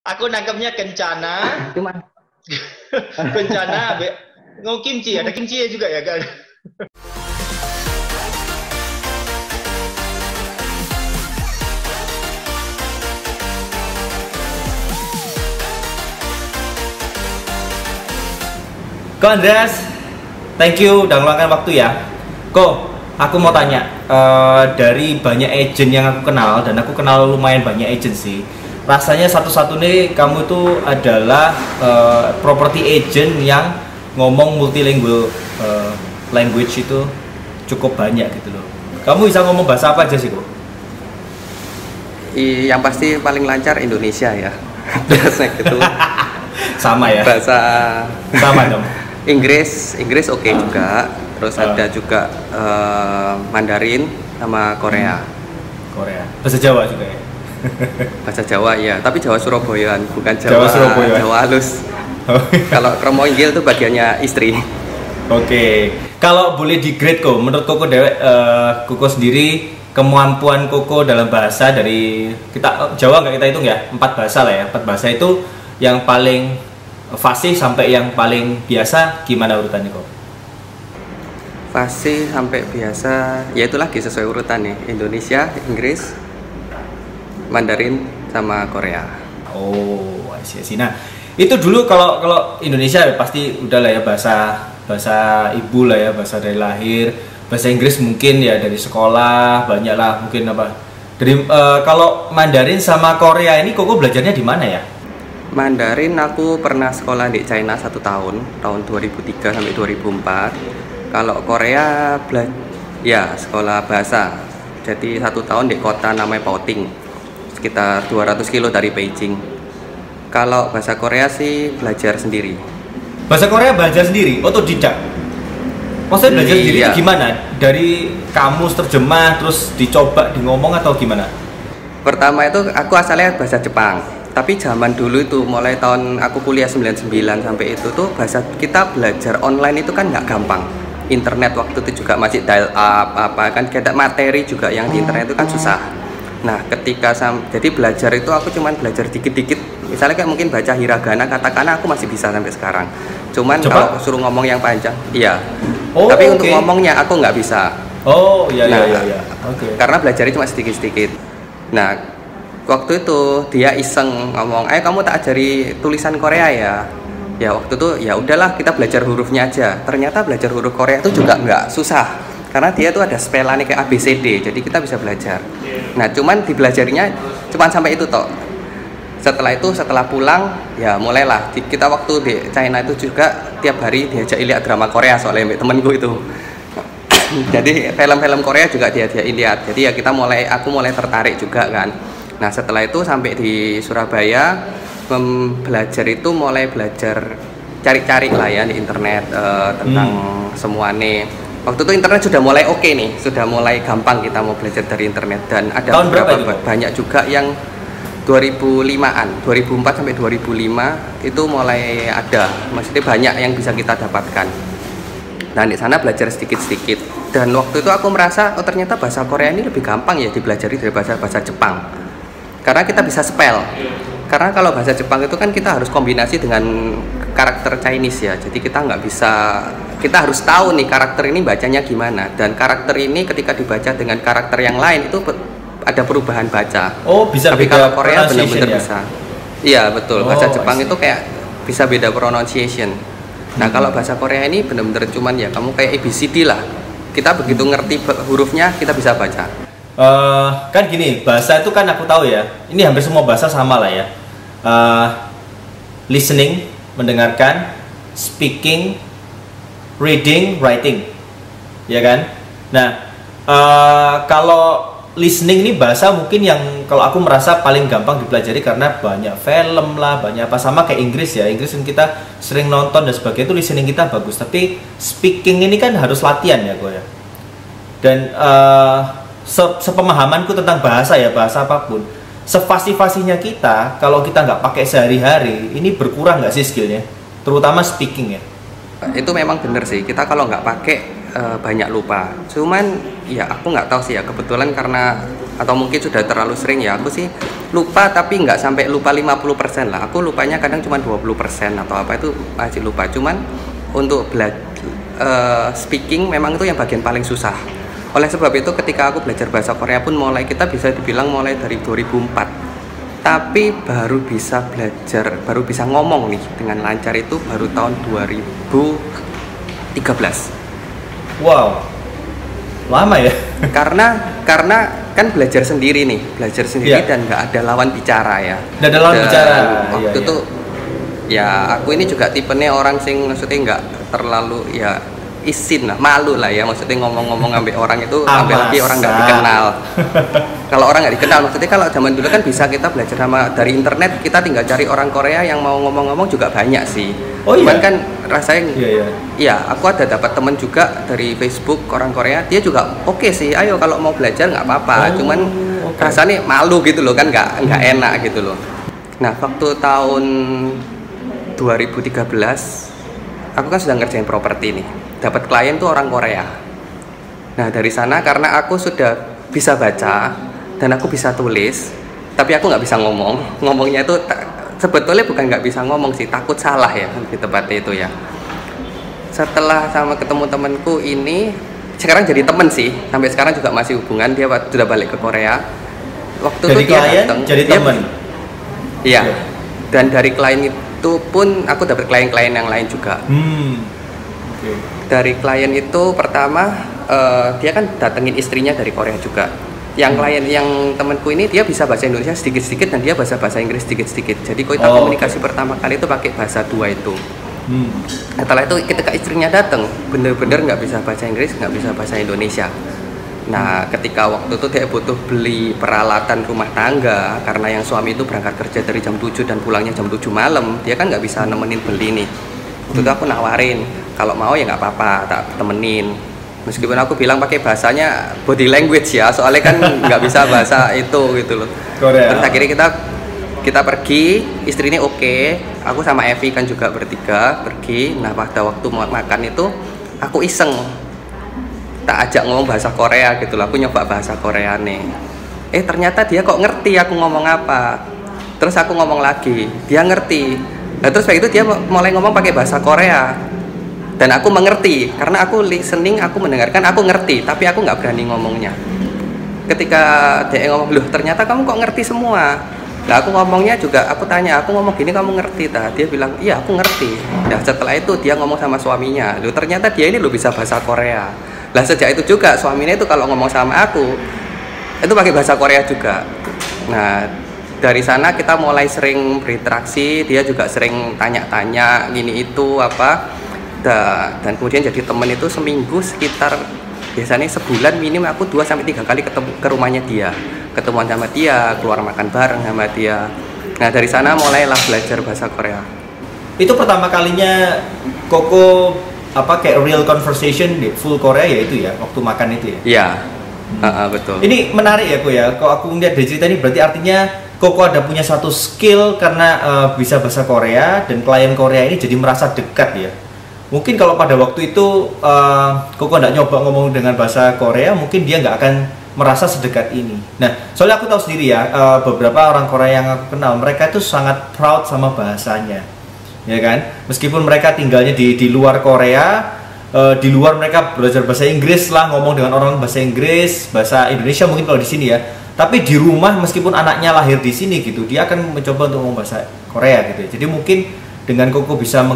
Aku nangkepnya kencana, Cuman kencana, kimchi, ada kimchi juga ya kan? Ko Andreas, thank you udah ngeluangkan waktu ya. Ko, aku mau tanya, dari banyak agent yang aku kenal, dan aku kenal lumayan banyak agent sih. Rasanya satu-satunya kamu itu adalah property agent yang ngomong multilingual language itu cukup banyak gitu loh. Kamu bisa ngomong bahasa apa aja sih, Ko? yang pasti paling lancar Indonesia ya. Biasanya gitu. Sama ya? Bahasa Sama dong. Inggris oke juga. Terus ada juga Mandarin sama Korea. Korea. Bahasa Jawa juga ya? Bahasa Jawa ya, tapi Jawa Surabayaan, bukan Jawa Surabaya. Jawa halus. Kalau kromo inggil itu bagiannya istri. Oke, kalau boleh di grade Ko, menurut Koko dewek, Koko sendiri kemampuan Koko dalam bahasa dari kita Jawa nggak kita hitung ya, 4 bahasa lah ya, 4 bahasa itu yang paling fasih sampai yang paling biasa gimana urutannya Ko? Fasih sampai biasa, ya itu lagi sesuai urutan nih, Indonesia, Inggris, Mandarin sama Korea. Oh, I see. Nah, itu dulu kalau Indonesia pasti udah lah ya bahasa ibu lah ya, bahasa dari lahir. Bahasa Inggris mungkin ya dari sekolah banyak lah mungkin apa. Dari kalau Mandarin sama Korea ini Koko belajarnya di mana ya? Mandarin aku pernah sekolah di China 1 tahun 2003 sampai 2004. Kalau Korea ya sekolah bahasa. Jadi 1 tahun di kota namanya Baoting, sekitar 200 kilo dari Beijing. Kalau bahasa Korea sih belajar sendiri. Bahasa Korea belajar sendiri, otodidak. Maksudnya belajar sendiri Iya. itu gimana? Dari kamus terjemah terus dicoba di ngomong atau gimana? Pertama itu aku asalnya bahasa Jepang. Tapi zaman dulu itu mulai tahun aku kuliah 99 sampai itu tuh bahasa kita belajar online itu kan nggak gampang. Internet waktu itu juga masih dial up apa kan, kita materi juga yang di internet itu kan susah. Nah, jadi belajar itu aku cuman belajar dikit-dikit. Misalnya kayak mungkin baca hiragana, katakana aku masih bisa sampai sekarang. Cuman Coba? kalau suruh ngomong yang panjang, iya. Oh, Tapi untuk oke. ngomongnya aku nggak bisa. Oh, iya. Nah, Oke. Karena belajarnya cuma sedikit-sedikit. Nah, waktu itu dia iseng ngomong, "Ayo kamu tak ajari tulisan Korea ya." Ya waktu itu ya udahlah kita belajar hurufnya aja. Ternyata belajar huruf Korea itu juga nggak susah. Karena dia tuh ada spelling kayak ABCD, jadi kita bisa belajar. Nah, cuman dibelajarinya cuman sampai itu toh. Setelah pulang ya mulailah kita waktu di China itu juga tiap hari diajak lihat drama Korea soalnya temenku itu. Jadi film-film Korea juga dia lihat. Jadi ya aku mulai tertarik juga kan. Nah, setelah itu sampai di Surabaya belajar itu mulai belajar cari-cari lah ya di internet tentang semuanya. Waktu itu internet sudah mulai oke nih, sudah mulai gampang kita mau belajar dari internet, dan ada Tahun berapa itu? banyak juga yang 2005-an, 2004 sampai 2005 itu mulai ada, maksudnya banyak yang bisa kita dapatkan. Nah, di sana belajar sedikit-sedikit, dan waktu itu aku merasa oh ternyata bahasa Korea ini lebih gampang ya dipelajari dari bahasa Jepang, karena kita bisa spell. Karena kalau bahasa Jepang itu kan kita harus kombinasi dengan karakter Chinese ya, jadi kita harus tahu nih karakter ini bacanya gimana, dan karakter ini ketika dibaca dengan karakter yang lain itu ada perubahan baca. Oh, bisa Tapi beda kalau Korea pronunciation benar-benar ya? bisa. Iya betul, Oh, bahasa I Jepang see. itu kayak bisa beda pronunciation. Nah, kalau bahasa Korea ini benar-benar cuman ya kamu kayak ABCD lah. Kita begitu ngerti hurufnya kita bisa baca. Kan gini, bahasa itu kan aku tahu ya. Ini hampir semua bahasa sama lah ya. Listening, mendengarkan, speaking, reading, writing, ya kan? Nah, kalau listening ini bahasa mungkin yang kalau aku merasa paling gampang dipelajari karena banyak film lah, banyak apa, sama kayak Inggris ya. Inggris yang kita sering nonton dan sebagainya, itu listening kita bagus. Tapi speaking ini kan harus latihan ya gue ya. Dan sepemahamanku tentang bahasa ya, bahasa apapun, sefasih-fasihnya kita kalau kita nggak pakai sehari-hari, ini berkurang nggak sih skillnya, terutama speaking ya? Itu memang bener sih, kita kalau nggak pakai banyak lupa. Cuman ya aku nggak tahu sih ya, kebetulan karena atau mungkin sudah terlalu sering ya. Aku sih lupa, tapi nggak sampai lupa 50% lah. Aku lupanya kadang cuma 20% atau apa itu masih lupa. Cuman untuk speaking memang itu yang bagian paling susah. Oleh sebab itu ketika aku belajar bahasa Korea pun kita bisa dibilang mulai dari 2004. Tapi baru bisa belajar, baru bisa ngomong nih dengan lancar itu baru tahun 2013. Wow, lama ya? Karena kan belajar sendiri dan nggak ada lawan bicara ya. Nggak ada lawan bicara. Waktu itu ya aku ini juga tipenya orang sing maksudnya nggak terlalu ya isin lah, malu lah ya, maksudnya ngomong-ngomong ambil orang itu, ambil lagi orang nggak dikenal. Kalau orang nggak dikenal, maksudnya kalau zaman dulu kan bisa kita belajar dari internet, kita tinggal cari orang Korea yang mau ngomong-ngomong juga banyak sih. Cuman kan rasanya, ya aku ada dapat temen juga dari Facebook orang Korea, dia juga oke sih, ayo kalau mau belajar nggak apa-apa. Cuman rasanya malu gitu loh kan, nggak enak gitu loh. Nah waktu tahun 2013 aku kan sudah ngerjain properti nih, dapat klien tuh orang Korea. Nah dari sana karena aku sudah bisa baca dan aku bisa tulis, tapi aku nggak bisa ngomongnya itu sebetulnya bukan nggak bisa ngomong sih, takut salah ya di tempatnya itu ya. Setelah sama ketemu temanku ini, sekarang jadi temen sih, sampai sekarang juga masih hubungan, dia sudah balik ke Korea. Waktu jadi itu dia datang, jadi teman. Iya. Dan dari klien itu pun aku dapat klien-klien yang lain juga. Dari klien itu pertama dia kan datengin istrinya dari Korea juga. Yang klien yang temanku ini dia bisa bahasa Indonesia sedikit-sedikit dan dia bahasa Inggris sedikit-sedikit. Jadi kita komunikasi pertama kali itu pakai bahasa dua itu. Setelah itu ketika istrinya datang, bener-bener nggak bisa bahasa Inggris, nggak bisa bahasa Indonesia. Nah ketika waktu itu dia butuh beli peralatan rumah tangga karena yang suami itu berangkat kerja dari jam 7 dan pulangnya jam 7 malam, dia kan nggak bisa nemenin beli nih. Waktu itu aku nawarin, kalau mau ya nggak apa-apa, tak temenin. Meskipun aku bilang pakai bahasanya body language ya, soalnya kan nggak bisa bahasa itu gitu loh. Korea. Terus akhirnya kita pergi, istri ini oke, aku sama Evi kan juga bertiga pergi. Nah pada waktu makan itu aku iseng, tak ajak ngomong bahasa Korea gitu loh, aku nyoba bahasa Korea nih. Ternyata dia kok ngerti aku ngomong apa. Terus aku ngomong lagi, dia ngerti. Nah terus begitu dia mulai ngomong pakai bahasa Korea. Dan aku mengerti, karena aku listening, aku mendengarkan, aku ngerti, tapi aku nggak berani ngomongnya. Ketika dia ngomong, loh ternyata kamu kok ngerti semua. Nah aku ngomongnya juga, aku tanya, aku ngomong gini kamu ngerti tak? Dia bilang, iya aku ngerti. Nah setelah itu dia ngomong sama suaminya, loh ternyata dia ini loh bisa bahasa Korea. Lah sejak itu juga suaminya itu kalau ngomong sama aku, itu pakai bahasa Korea juga. Nah dari sana kita mulai sering berinteraksi, dia juga sering tanya-tanya gini itu apa. Dan kemudian jadi temen itu seminggu sekitar biasanya sebulan minim aku 2-3 kali ketemu ke rumahnya dia, ketemuan sama dia, keluar makan bareng sama dia. Nah dari sana mulailah belajar bahasa Korea. Itu pertama kalinya Koko kayak real conversation di full Korea ya itu ya, waktu makan itu ya? Iya, betul. Ini menarik ya Ko ya, kalau aku ngeliat dari cerita ini berarti artinya Koko ada punya satu skill karena bisa bahasa Korea dan klien Korea ini jadi merasa dekat ya. Mungkin kalau pada waktu itu Koko nggak nyoba ngomong dengan bahasa Korea, mungkin dia nggak akan merasa sedekat ini. Nah, soalnya aku tahu sendiri ya, beberapa orang Korea yang aku kenal, mereka itu sangat proud sama bahasanya, ya kan? Meskipun mereka tinggalnya di luar Korea, di luar mereka belajar bahasa Inggris lah, ngomong dengan orang bahasa Inggris, bahasa Indonesia mungkin kalau di sini ya. Tapi di rumah meskipun anaknya lahir di sini gitu, dia akan mencoba untuk ngomong bahasa Korea gitu ya. Jadi mungkin dengan Koko bisa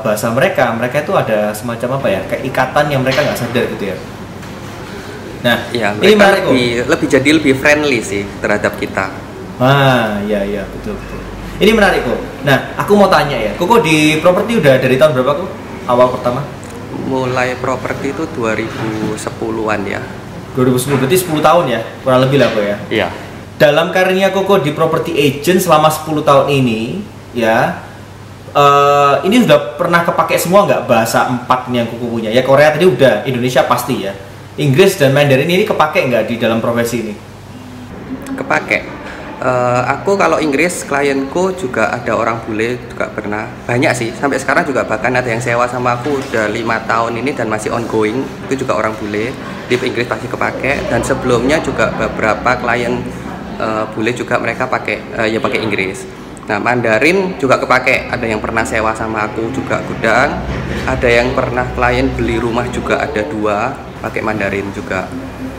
bahasa mereka itu ada semacam apa ya, kayak ikatan yang mereka nggak sadar gitu ya. Nah, ya, ini menarik lebih friendly sih terhadap kita. Iya betul. Ini menarik kok. Nah, aku mau tanya ya, Koko di properti udah dari tahun berapa kok? Awal pertama? Mulai properti itu 2010-an ya. 2010 berarti 10 tahun ya, kurang lebih lah kok ya. Iya. Dalam karirnya Koko di property agent selama 10 tahun ini, ya. Ini sudah pernah kepake semua nggak bahasa 4 yang Koko punya? Ya Korea tadi udah, Indonesia pasti ya. Inggris dan Mandarin ini kepake nggak di dalam profesi ini? Kepake. Aku kalau Inggris klienku juga ada orang bule juga pernah banyak sih sampai sekarang juga, bahkan ada yang sewa sama aku udah 5 tahun ini dan masih ongoing, itu juga orang bule di Inggris pasti kepake. Dan sebelumnya juga beberapa klien bule juga mereka pakai ya pakai Inggris. Nah Mandarin juga kepake, ada yang pernah sewa sama aku juga gudang, ada yang pernah klien beli rumah juga ada 2 pakai Mandarin juga.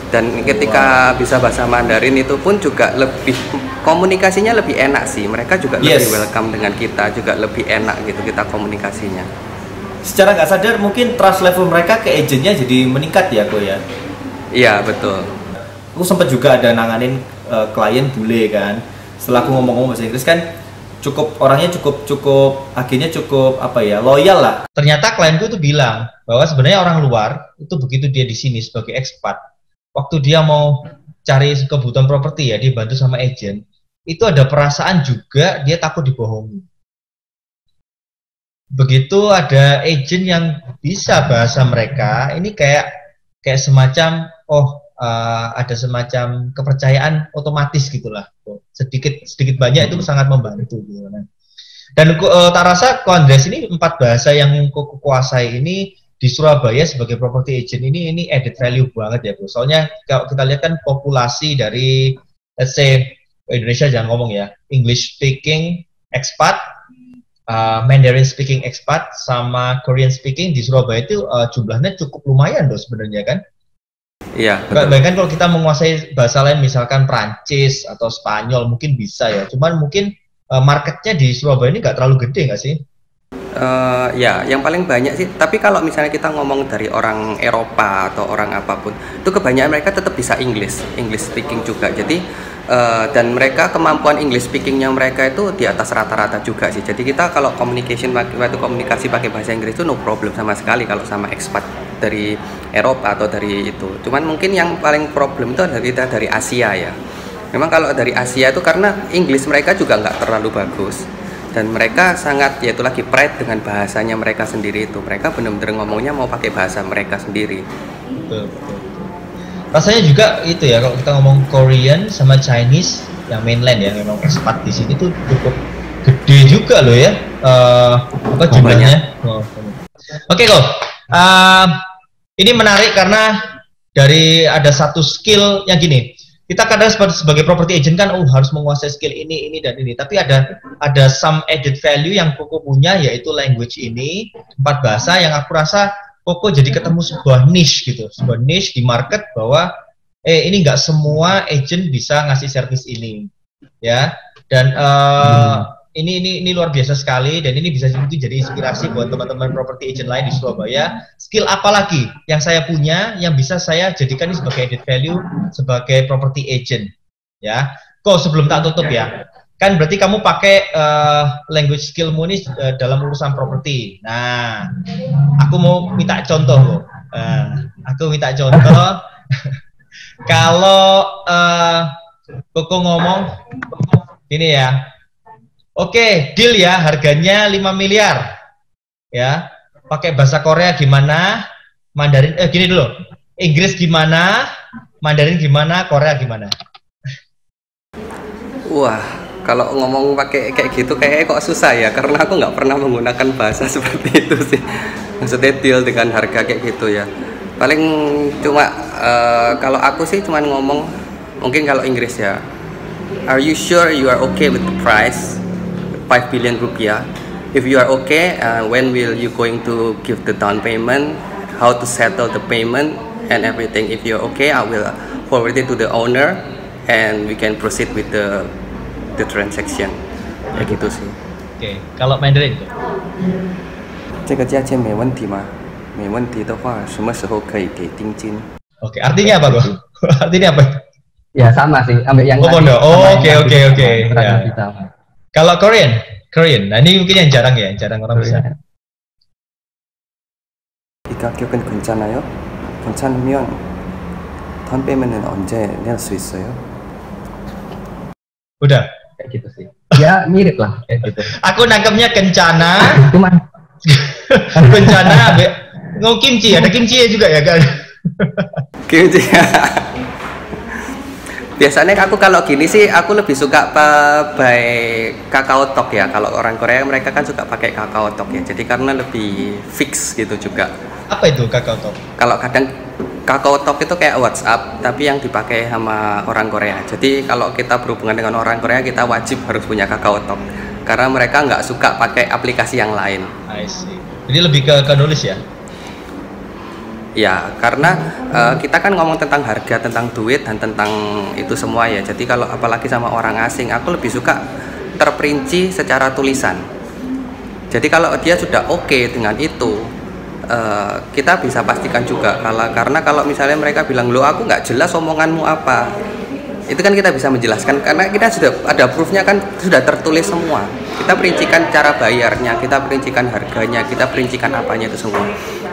Dan ketika bisa bahasa Mandarin itu pun juga lebih komunikasinya lebih enak sih, mereka juga lebih welcome dengan kita, juga lebih enak gitu kita komunikasinya. Secara nggak sadar mungkin trust level mereka ke agentnya jadi meningkat ya kok ya. Iya betul. Aku sempat juga ada nanganin klien bule kan, setelah aku ngomong-ngomong bahasa Inggris kan orangnya cukup akhirnya cukup apa ya, loyal lah. Ternyata klienku itu bilang bahwa sebenarnya orang luar itu begitu dia di sini sebagai expat, waktu dia mau cari kebutuhan properti ya, dibantu sama agent, itu ada perasaan juga dia takut dibohongi. Begitu ada agent yang bisa bahasa mereka, ini kayak semacam ada semacam kepercayaan otomatis gitulah. Sedikit banyak itu sangat membantu gitu. Dan tak rasa Ko Andreas ini 4 bahasa yang Ko kuasai ini di Surabaya sebagai property agent ini added value banget ya bro. Soalnya kalau kita lihat kan populasi dari let's say Indonesia, jangan ngomong ya, English speaking expat, Mandarin speaking expat sama Korean speaking di Surabaya itu jumlahnya cukup lumayan loh sebenarnya kan. Iya. Bahkan kalau kita menguasai bahasa lain misalkan Prancis atau Spanyol mungkin bisa ya. Cuman mungkin marketnya di Surabaya ini nggak terlalu gede nggak sih? Ya, yang paling banyak sih. Tapi kalau misalnya kita ngomong dari orang Eropa atau orang apapun, itu kebanyakan mereka tetap bisa English speaking juga. Jadi dan mereka kemampuan English speakingnya mereka itu di atas rata-rata juga sih. Jadi kita kalau komunikasi pakai bahasa Inggris itu no problem sama sekali kalau sama expat dari Eropa atau dari itu. Cuman mungkin yang paling problem itu dari Asia ya. Memang kalau dari Asia itu karena English mereka juga nggak terlalu bagus. Dan mereka sangat, yaitu lagi pride dengan bahasanya mereka sendiri itu. Mereka benar-benar ngomongnya mau pakai bahasa mereka sendiri. Betul. Rasanya juga itu ya, kalau kita ngomong Korean sama Chinese yang mainland ya, memang expat di sini tuh cukup gede juga loh ya, jumlahnya. Oke kok, ini menarik karena dari ada satu skill yang gini. Kita kadang sebagai property agent kan harus menguasai skill ini dan ini, tapi ada some added value yang Koko punya, yaitu language ini, 4 bahasa yang aku rasa Koko jadi ketemu sebuah niche gitu, sebuah niche di market bahwa ini nggak semua agent bisa ngasih service ini ya. Dan ini luar biasa sekali, dan ini bisa jadi inspirasi buat teman-teman property agent lain di Surabaya. Skill apa lagi yang saya punya yang bisa saya jadikan ini sebagai added value sebagai property agent ya. Kok sebelum tak tutup ya, kan berarti kamu pakai language skillmu ini dalam urusan properti. Nah, aku mau minta contoh kok. Kalau Koko ngomong ini ya, oke, deal ya, harganya 5 miliar. Ya. Pakai bahasa Korea gimana? Mandarin gini dulu. Inggris gimana? Mandarin gimana? Korea gimana? Wah, kalau ngomong pakai kayak gitu kayak kok susah ya, karena aku nggak pernah menggunakan bahasa seperti itu sih. Maksudnya deal dengan harga kayak gitu ya. Paling cuma kalau aku sih cuma ngomong, mungkin kalau Inggris ya, are you sure you are okay with the price? 5 billion rupiah. If you are okay, when will you going to give the down payment? How to settle the payment and everything? If you're okay, I will forward it to the owner and we can proceed with the transaction. Ya gitu sih. Oke, kalau Mandarin? 这个价钱没问题吗？没问题的话，什么时候可以给定金？ Oke, artinya apa, Bro? Artinya apa? Ya sama sih, ambil yang tadi. Oke. Ya. Kalau Korean. Nah ini mungkin yang jarang orang bisa. 이 가격은 괜찮아요? 괜찮으면 다운 페이먼트는 언제 낼 수 있어요? Udah. Kayak gitu sih. Ya mirip lah kayak gitu. Aku nangkepnya kencana. Cuma Kencana. Kimchi, ada kimchi juga ya kan? Kimchi. Biasanya aku kalau gini sih aku lebih suka pakai kakao talk ya. Kalau orang Korea mereka kan suka pakai kakao talk ya. Jadi karena lebih fix gitu juga. Apa itu kakao talk? Kalau kadang kakao talk itu kayak WhatsApp tapi yang dipakai sama orang Korea. Jadi kalau kita berhubungan dengan orang Korea kita wajib harus punya kakao talk. Karena mereka nggak suka pakai aplikasi yang lain. I see. Jadi lebih ke nulis ya? Ya, karena kita kan ngomong tentang harga, tentang duit, dan tentang itu semua ya. Jadi kalau apalagi sama orang asing, aku lebih suka terperinci secara tulisan. Jadi kalau dia sudah oke dengan itu, kita bisa pastikan juga. Karena kalau misalnya mereka bilang, loh aku nggak jelas omonganmu apa, itu kan kita bisa menjelaskan. Karena kita sudah ada proofnya kan, sudah tertulis semua. Kita perincikan cara bayarnya, kita perincikan harganya, kita perincikan apanya itu semua.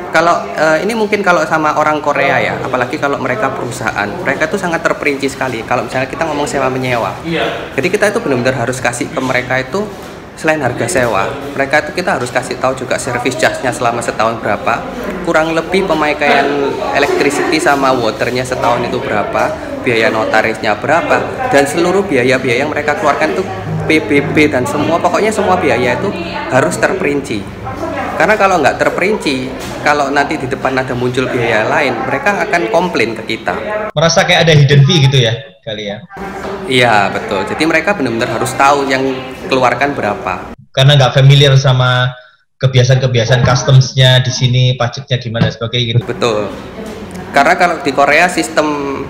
Kalau ini mungkin kalau sama orang Korea ya, apalagi kalau mereka perusahaan, mereka itu sangat terperinci sekali. Kalau misalnya kita ngomong sewa menyewa, jadi kita itu benar-benar harus kasih ke mereka itu selain harga sewa, mereka itu kita harus kasih tahu juga service charge-nya selama setahun berapa, kurang lebih pemakaian electricity sama waternya setahun itu berapa, biaya notarisnya berapa, dan seluruh biaya-biaya yang mereka keluarkan itu PBB dan semua, pokoknya semua biaya itu harus terperinci. Karena kalau nggak terperinci, kalau nanti di depan ada muncul biaya lain, mereka akan komplain ke kita. Merasa kayak ada hidden fee gitu ya, kali ya? Iya, betul. Jadi mereka benar-benar harus tahu yang keluarkan berapa. Karena nggak familiar sama kebiasaan-kebiasaan customs-nya di sini, pajaknya gimana sebagainya gitu. Betul. Karena kalau di Korea sistem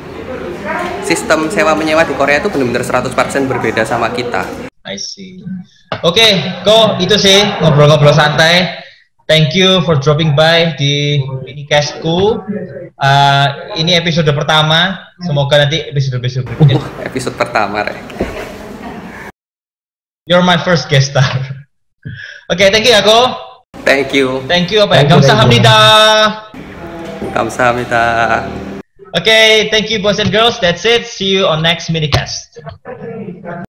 sewa menyewa di Korea itu benar-benar 100% berbeda sama kita. I see. Oke, Ko, itu sih ngobrol-ngobrol santai. Thank you for dropping by di Minicastku. Ini episode pertama. Semoga nanti episode berikutnya. Episode pertama, Rek. You're my first guest star. Oke, thank you ya, Ko. Thank you. Thank you apa ya? Kamsahamnida. Kamsahamnida. Oke, thank you boys and girls. That's it. See you on next Minicast.